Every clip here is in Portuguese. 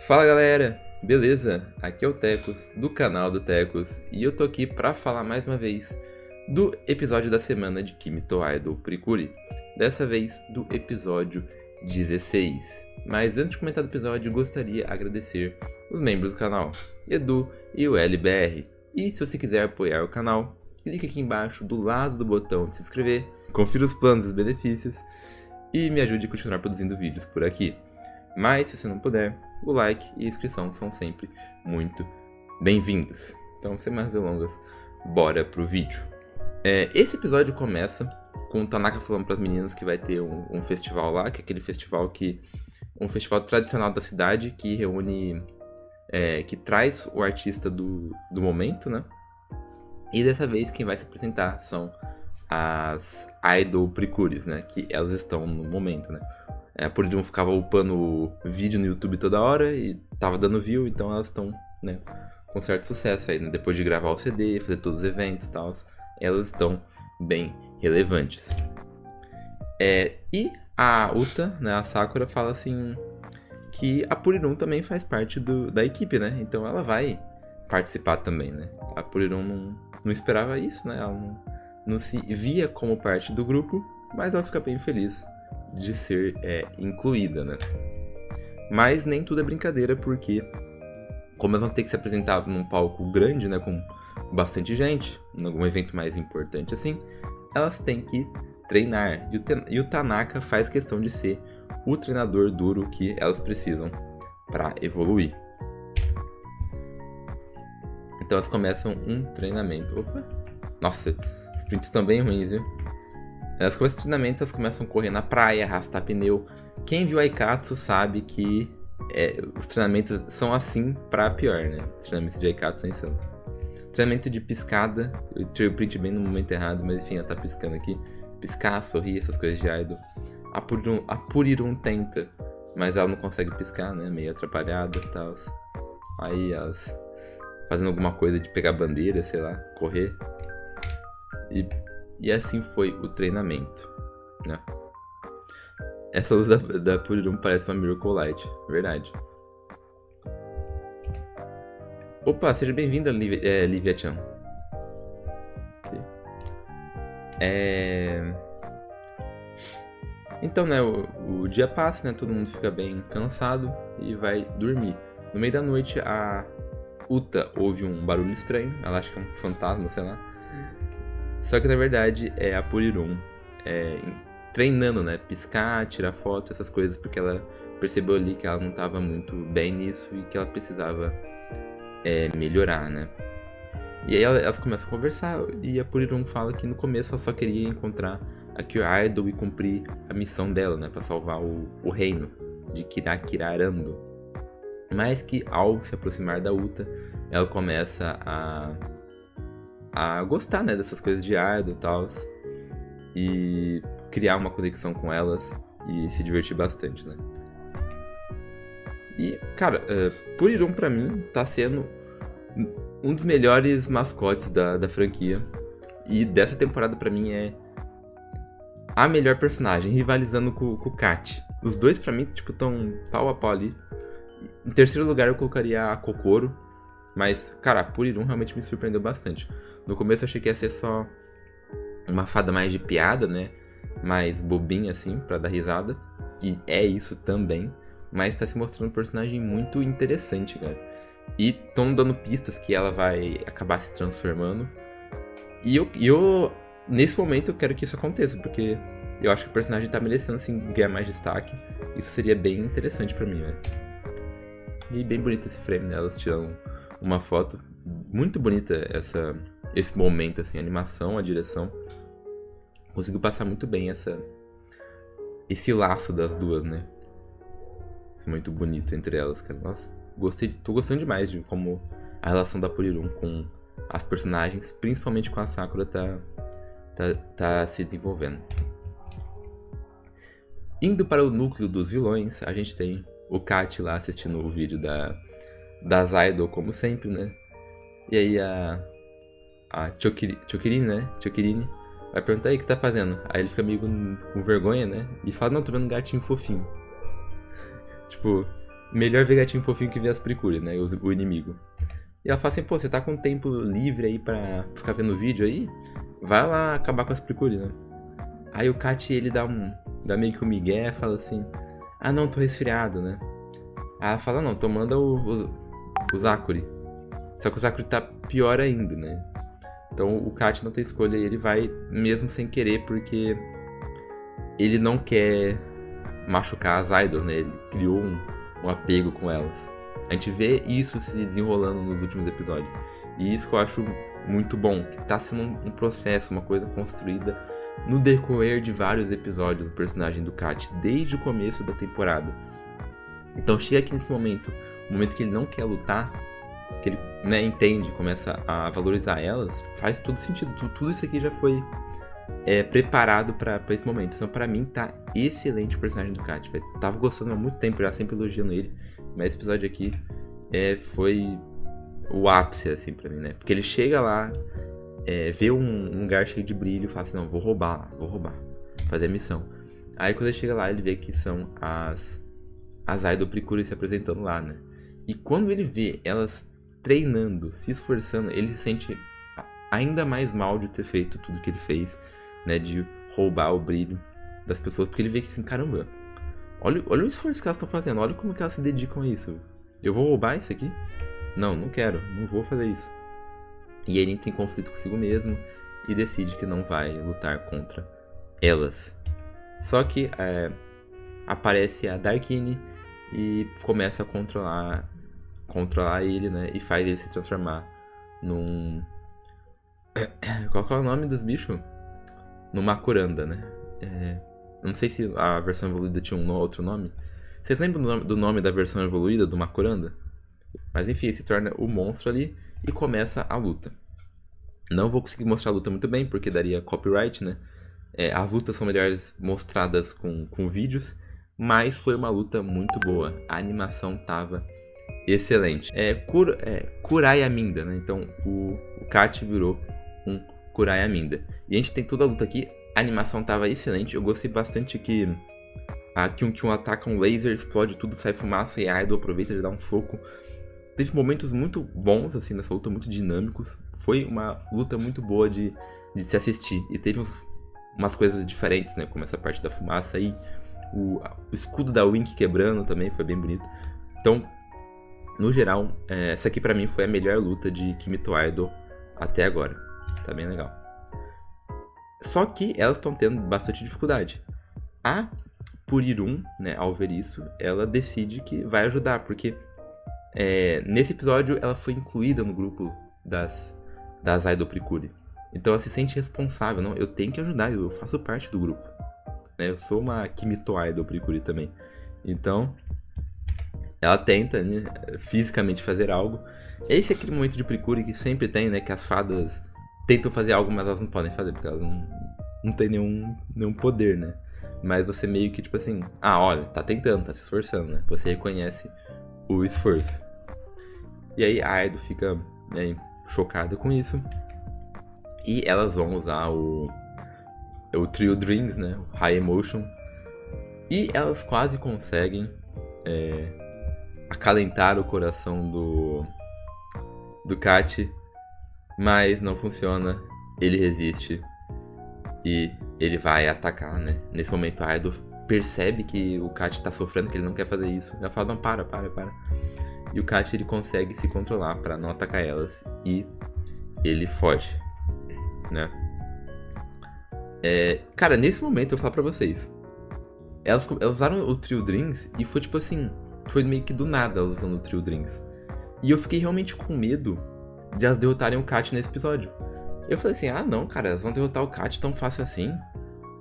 Fala galera, beleza? Aqui é o Tecos, do canal do Tecos, e eu tô aqui pra falar mais uma vez do episódio da semana de Kimito Idol Purikuri. Dessa vez do episódio 16. Mas antes de comentar do episódio, gostaria de agradecer os membros do canal, Edu e o LBR. E se você quiser apoiar o canal, clique aqui embaixo do lado do botão de se inscrever, confira os planos e os benefícios e me ajude a continuar produzindo vídeos por aqui. Mas se você não puder, o like e a inscrição são sempre muito bem-vindos. Então, sem mais delongas, bora pro vídeo. Esse episódio começa com o Tanaka falando pras meninas que vai ter um festival lá, que é aquele festival um festival tradicional da cidade que reúne, que traz o artista do momento, né? E dessa vez quem vai se apresentar são as Idol Purikuris, né? Que elas estão no momento, né? A Purirum ficava upando vídeo no YouTube toda hora e tava dando view, então elas estão, né, com certo sucesso aí, né? Depois de gravar o CD, fazer todos os eventos e tal, elas estão bem relevantes. E a Uta, né, a Sakura, fala assim que a Purirum também faz parte da equipe, né? Então ela vai participar também, né? A Purirum não esperava isso, né? Ela não se via como parte do grupo, mas ela fica bem feliz de ser incluída, né? Mas nem tudo é brincadeira, porque como elas vão ter que se apresentar num palco grande, né, com bastante gente, em algum evento mais importante assim, elas têm que treinar. E o Tanaka faz questão de ser o treinador duro que elas precisam para evoluir. Então elas começam um treinamento. Opa! Nossa, os prints estão bem ruins, viu? Elas começam o treinamento, elas começam a correr na praia, arrastar pneu. Quem viu Aikatsu sabe que os treinamentos são assim pra pior, né? Os treinamentos de Aikatsu são insanos. Treinamento de piscada, eu tirei o print bem no momento errado, mas enfim, ela tá piscando aqui. Piscar, sorrir, essas coisas de idol. A Purirum tenta, mas ela não consegue piscar, né? Meio atrapalhada e tal. Aí elas fazendo alguma coisa de pegar bandeira, sei lá, correr. E assim foi o treinamento, né? Essa luz da Purirum parece uma Miracle Light, verdade. Opa, seja bem-vinda, Livia-chan. Então, né, o dia passa, né? Todo mundo fica bem cansado e vai dormir. No meio da noite, a Uta ouve um barulho estranho. Ela acha que é um fantasma, sei lá. Só que na verdade é a Purirum treinando, né? Piscar, tirar foto, essas coisas, porque ela percebeu ali que ela não estava muito bem nisso e que ela precisava melhorar, né? E aí elas começam a conversar e a Purirum fala que no começo ela só queria encontrar a Kira Idol e cumprir a missão dela, né? Pra salvar o reino de Kirakirarando. Mas que ao se aproximar da Uta, ela começa a gostar, né, dessas coisas de idol e tal, e criar uma conexão com elas e se divertir bastante, né. E, cara, Purirum pra mim tá sendo um dos melhores mascotes da franquia, e dessa temporada pra mim é a melhor personagem, rivalizando com o Kat. Os dois pra mim, tipo, tão pau a pau ali. Em terceiro lugar eu colocaria a Kokoro, mas, cara, a Purirum realmente me surpreendeu bastante. No começo eu achei que ia ser só uma fada mais de piada, né? Mais bobinha, assim, pra dar risada. E é isso também. Mas tá se mostrando um personagem muito interessante, cara. E tão dando pistas que ela vai acabar se transformando. E eu nesse momento, eu quero que isso aconteça, porque eu acho que o personagem tá merecendo, assim, ganhar mais destaque. Isso seria bem interessante pra mim, né? E bem bonito esse frame, né? Elas tiram uma foto. Muito bonita esse momento, assim, a animação, a direção. Conseguiu passar muito bem esse laço das duas, né? Isso é muito bonito entre elas, cara. Nossa, tô gostando demais de como a relação da Purirum com as personagens, principalmente com a Sakura, tá se desenvolvendo. Indo para o núcleo dos vilões, a gente tem o Kat lá assistindo o vídeo das idol, como sempre, né? E aí a Chokirini, né? Chokirini vai perguntar aí o que tá fazendo. Aí ele fica meio com vergonha, né? E fala, não, tô vendo um gatinho fofinho. Tipo, Melhor ver gatinho fofinho que ver as Precure, né? O inimigo. E ela fala assim, pô, você tá com tempo livre aí pra ficar vendo vídeo aí? Vai lá acabar com as Precure, né? Aí o Kat, ele dá meio que um migué, fala assim, ah não, tô resfriado, né? Aí ela fala, não, então manda o Zakuri. Só que o Zakuri tá pior ainda, né? Então o Kat não tem escolha e ele vai mesmo sem querer, porque ele não quer machucar as idols, né? Ele criou um apego com elas. A gente vê isso se desenrolando nos últimos episódios. E isso que eu acho muito bom, que tá sendo um processo, uma coisa construída no decorrer de vários episódios do personagem do Kat, desde o começo da temporada. Então chega aqui nesse momento, o momento que ele não quer lutar, que ele, né, entende, começa a valorizar elas, faz todo sentido. Tudo isso aqui já foi preparado pra esse momento. Então pra mim tá excelente o personagem do Kat, velho. Tava gostando há muito tempo já, sempre elogiando ele, mas esse episódio aqui foi o ápice, assim, pra mim, né? Porque ele chega lá, vê um lugar cheio de brilho e fala assim, não, vou roubar, fazer a missão. Aí quando ele chega lá, ele vê que são as Idol Precure se apresentando lá, né? E quando ele vê elas treinando, se esforçando, ele se sente ainda mais mal de ter feito tudo que ele fez, né? De roubar o brilho das pessoas, porque ele vê que assim, caramba, olha o esforço que elas estão fazendo, olha como que elas se dedicam a isso. Eu vou roubar isso aqui? Não quero, não vou fazer isso. E ele entra em conflito consigo mesmo e decide que não vai lutar contra elas. Só que aparece a Darkine e começa a controlar ele, né? E faz ele se transformar num... Qual que é o nome dos bichos? Numa curanda, né? Não sei se a versão evoluída tinha outro nome. Vocês lembram do nome da versão evoluída do Makuranda? Mas enfim, ele se torna o monstro ali e começa a luta. Não vou conseguir mostrar a luta muito bem, porque daria copyright, né? As lutas são melhores mostradas com vídeos, mas foi uma luta muito boa. A animação tava excelente. Kuraya Minda, né? Então o Kat virou um Kuraya Minda. E a gente tem toda a luta aqui. A animação tava excelente. Eu gostei bastante que a Kyun ataca um laser, explode tudo, sai fumaça e a Idol aproveita e dá um soco. Teve momentos muito bons, assim, nessa luta, muito dinâmicos. Foi uma luta muito boa de se assistir. E teve umas coisas diferentes, né? Como essa parte da fumaça aí. O escudo da Wink quebrando também foi bem bonito. Então, no geral, essa aqui pra mim foi a melhor luta de Kimi-to Idol até agora. Tá bem legal. Só que elas estão tendo bastante dificuldade. A Purirun, né, ao ver isso, ela decide que vai ajudar, porque nesse episódio ela foi incluída no grupo das Idol Precure. Então ela se sente responsável, não, eu tenho que ajudar, eu faço parte do grupo. Né, eu sou uma Kimi-to Idol Precure também. Então, ela tenta, né, fisicamente fazer algo. Esse é aquele momento de Precure que sempre tem, né, que as fadas tentam fazer algo, mas elas não podem fazer, porque elas não têm nenhum poder, né. Mas você meio que, tipo assim, olha, tá tentando, tá se esforçando, né. Você reconhece o esforço. E aí a Idol fica, né, chocada com isso. E elas vão usar o Trio Dreams, né, o High Emotion. E elas quase conseguem acalentar o coração do Kat, mas não funciona. Ele resiste e ele vai atacar, né. Nesse momento a Idol percebe que o Kat tá sofrendo, que ele não quer fazer isso. Ela fala, não, para. E o Kat, ele consegue se controlar pra não atacar elas e ele foge, né. Cara, nesse momento eu falo pra vocês, elas usaram o Trio Dreams e foi tipo assim, foi meio que do nada elas usando o Trio Dreams. E eu fiquei realmente com medo de elas derrotarem o Kat nesse episódio. Eu falei assim, não, cara, elas vão derrotar o Kat tão fácil assim?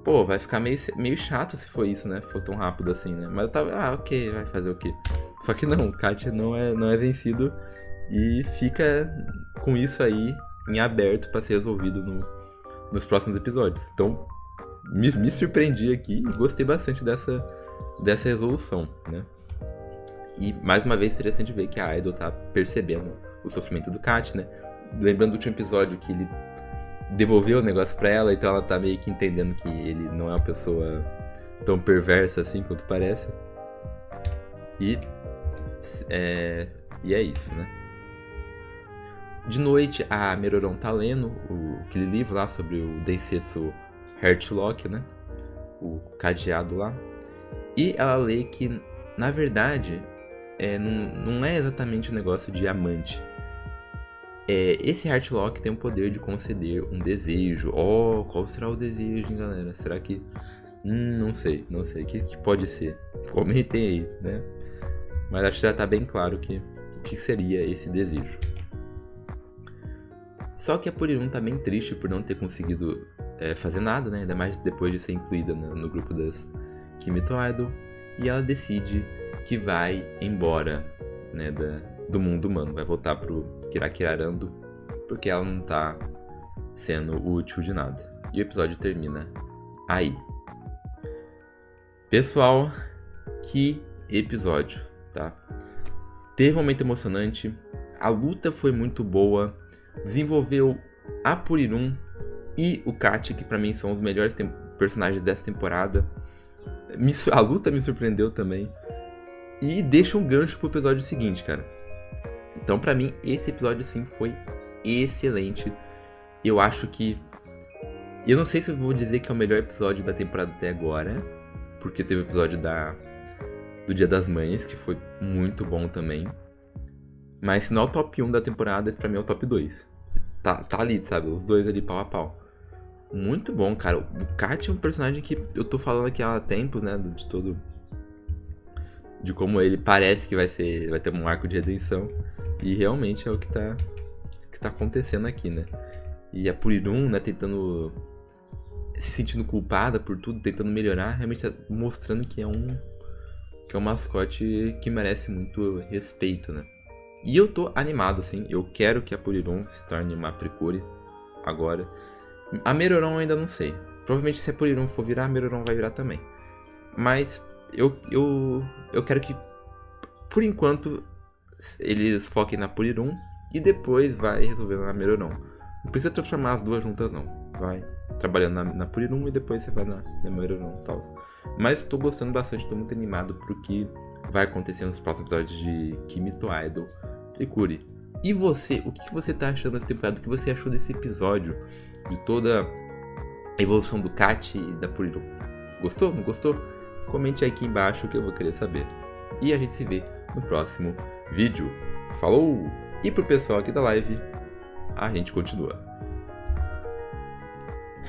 Pô, vai ficar meio chato se for isso, né? Se for tão rápido assim, né? Mas eu tava, ok, vai fazer o quê? Só que não, o Kat não é vencido e fica com isso aí em aberto pra ser resolvido nos próximos episódios. Então, me surpreendi aqui e gostei bastante dessa resolução, né? E, mais uma vez, interessante ver que a Idol tá percebendo o sofrimento do Kat, né? Lembrando do último episódio que ele devolveu o negócio pra ela, então ela tá meio que entendendo que ele não é uma pessoa tão perversa assim quanto parece. E E é isso, né? De noite, a Meruoron tá lendo aquele livro lá sobre o Densetsu Heartlock, né? O cadeado lá. E ela lê que, na verdade, não é exatamente um negócio de amante. Esse Heartlock tem o poder de conceder um desejo. Qual será o desejo, hein, galera? Será que... não sei. O que pode ser? Comentem aí, né? Mas acho que já tá bem claro o que seria esse desejo. Só que a Purirun tá bem triste por não ter conseguido fazer nada, né? Ainda mais depois de ser incluída no grupo das Kimito Idol. E ela decide que vai embora, né, do mundo humano. Vai voltar pro Kirakirarando, porque ela não tá sendo útil de nada. E o episódio termina aí. Pessoal, que episódio, tá? Teve um momento emocionante, a luta foi muito boa, desenvolveu a Purirun e o Kachi, que pra mim são os melhores personagens dessa temporada. A luta me surpreendeu também. E deixa um gancho pro episódio seguinte, cara. Então, pra mim, esse episódio, sim, foi excelente. Eu acho que... Eu não sei se eu vou dizer que é o melhor episódio da temporada até agora, porque teve o episódio do Dia das Mães, que foi muito bom também. Mas se não é o top 1 da temporada, esse pra mim é o top 2. Tá ali, sabe? Os dois ali pau a pau. Muito bom, cara. O Kat é um personagem que eu tô falando aqui há tempos, né? De como ele parece que vai ter um arco de redenção. E realmente é o que tá acontecendo aqui, né? E a Purirun, né, tentando... se sentindo culpada por tudo, tentando melhorar, realmente tá mostrando que é um mascote que merece muito respeito, né? E eu tô animado, assim. Eu quero que a Purirun se torne uma Precure agora. A Meruoron ainda não sei. Provavelmente se a Purirun for virar, a Meruoron vai virar também. Mas eu quero que, por enquanto, eles foquem na Purirun e depois vai resolvendo na Meruoron. Não precisa transformar as duas juntas, não. Vai trabalhando na Purirun e depois você vai na Meruoron e tal. Mas tô gostando bastante, tô muito animado pro que vai acontecer nos próximos episódios de Kimito Idol Precure. E você, o que você tá achando dessa temporada? O que você achou desse episódio? De toda a evolução do Kat e da Purirun. Gostou? Não gostou? Comente aí aqui embaixo que eu vou querer saber. E a gente se vê no próximo vídeo. Falou! E pro pessoal aqui da live, a gente continua.